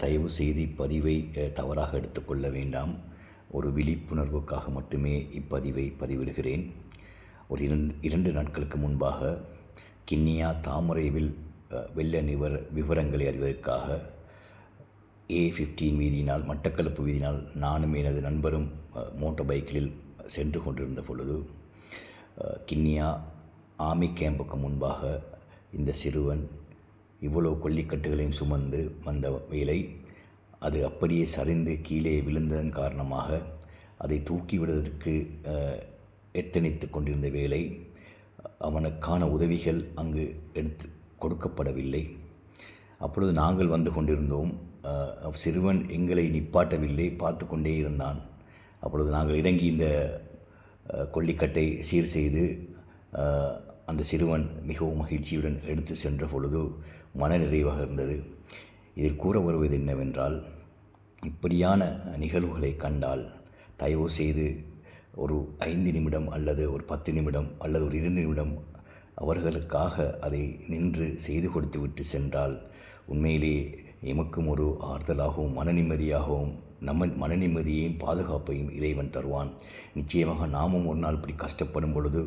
தயவு செய்து இப்பதிவை தவறாக எடுத்துக்கொள்ள வேண்டாம். ஒரு விழிப்புணர்வுக்காக மட்டுமே இப்பதிவை பதிவிடுகிறேன். ஒரு 2 நாட்களுக்கு முன்பாக கிண்ணியா தாமரைவில் வெள்ள விவரங்களை அறிவதற்காக A15 வீதியினால், மட்டக்களப்பு வீதியினால் நானும் எனது நண்பரும் மோட்டார் பைக்கில் சென்று கொண்டிருந்த பொழுது கிண்ணியா ஆர்மி கேம்புக்கு முன்பாக இந்த சிறுவன் இவ்வளோ கொல்லிக்கட்டுகளையும் சுமந்து வந்த வேளை அது அப்படியே சரிந்து கீழே விழுந்ததன் காரணமாக அதை தூக்கிவிடுவதற்கு எத்தனித்து கொண்டிருந்த வேளை அவனுக்கான உதவிகள் அங்கு எடுத்து கொடுக்கப்படவில்லை. அப்பொழுது நாங்கள் வந்து கொண்டிருந்தோம். சிறுவன் எங்களை நிப்பாட்டவில்லை, பார்த்து கொண்டே இருந்தான். அப்பொழுது நாங்கள் இறங்கி இந்த கொல்லிக்கட்டை சீர் செய்து அந்த சிறுவன் மிகவும் மகிழ்ச்சியுடன் எடுத்து சென்ற பொழுது மனநிறைவாக இருந்தது. இதில் கூற வருவது என்னவென்றால், இப்படியான நிகழ்வுகளை கண்டால் தயவு செய்து ஒரு 5 நிமிடம் அல்லது ஒரு 10 நிமிடம் அல்லது ஒரு 2 நிமிடம் அவர்களுக்காக அதை நின்று செய்து கொடுத்து விட்டு சென்றால் உண்மையிலே எமக்கும் ஒரு ஆறுதலாகவும் மன நிம்மதியாகவும் மன நிம்மதியையும் பாதுகாப்பையும் இறைவன் தருவான். நிச்சயமாக நாமும் ஒரு நாள் இப்படி கஷ்டப்படும் பொழுது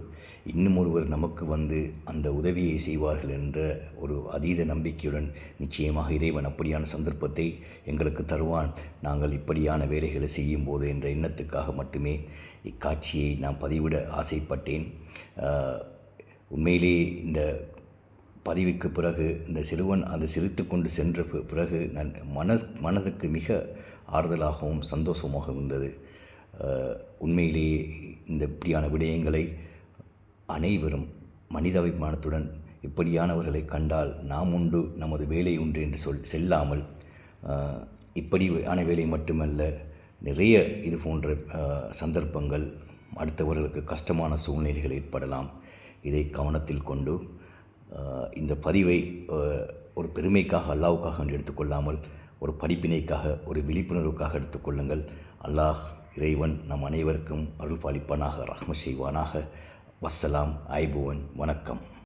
இன்னும் ஒருவர் நமக்கு வந்து அந்த உதவியை செய்வார்கள் என்ற ஒரு அதீத நம்பிக்கையுடன் நிச்சயமாக இறைவன் அப்படியான சந்தர்ப்பத்தை எங்களுக்கு தருவான். நாங்கள் இப்படியான வேலைகளை செய்யும் போது என்ற எண்ணத்துக்காக மட்டுமே இக்காட்சியை நான் பதிவிட ஆசைப்பட்டேன். உண்மையிலே இந்த பதிவுக்கு பிறகு இந்த சிறுவன் அதை சிரித்து கொண்டு சென்ற பிறகு நான் மனதுக்கு மிக ஆறுதலாகவும் சந்தோஷமாக இருந்தது. உண்மையிலேயே இந்த இப்படியான விடயங்களை அனைவரும் மனிதாபிமானத்துடன் இப்படியானவர்களை கண்டால் நாம் உண்டு நமது வேலை உண்டு என்று செல்லாமல் இப்படியான வேலை மட்டுமல்ல, நிறைய இது போன்ற சந்தர்ப்பங்கள் அடுத்தவர்களுக்கு கஷ்டமான சூழ்நிலைகள் ஏற்படலாம். இதை கவனத்தில் கொண்டு இந்த பதிவை ஒரு பெருமைக்காக அல்லாஹ்வுக்காக எடுத்துக்கொள்ளாமல் ஒரு படிப்பினைக்காக ஒரு விழிப்புணர்வுக்காக எடுத்துக்கொள்ளுங்கள். அல்லாஹ் இறைவன் நம் அனைவருக்கும் அருள் பாலிப்பானாக, ரஹ்மத் செய்வானாக. வஸ்ஸலாம், ஐபுவன், வணக்கம்.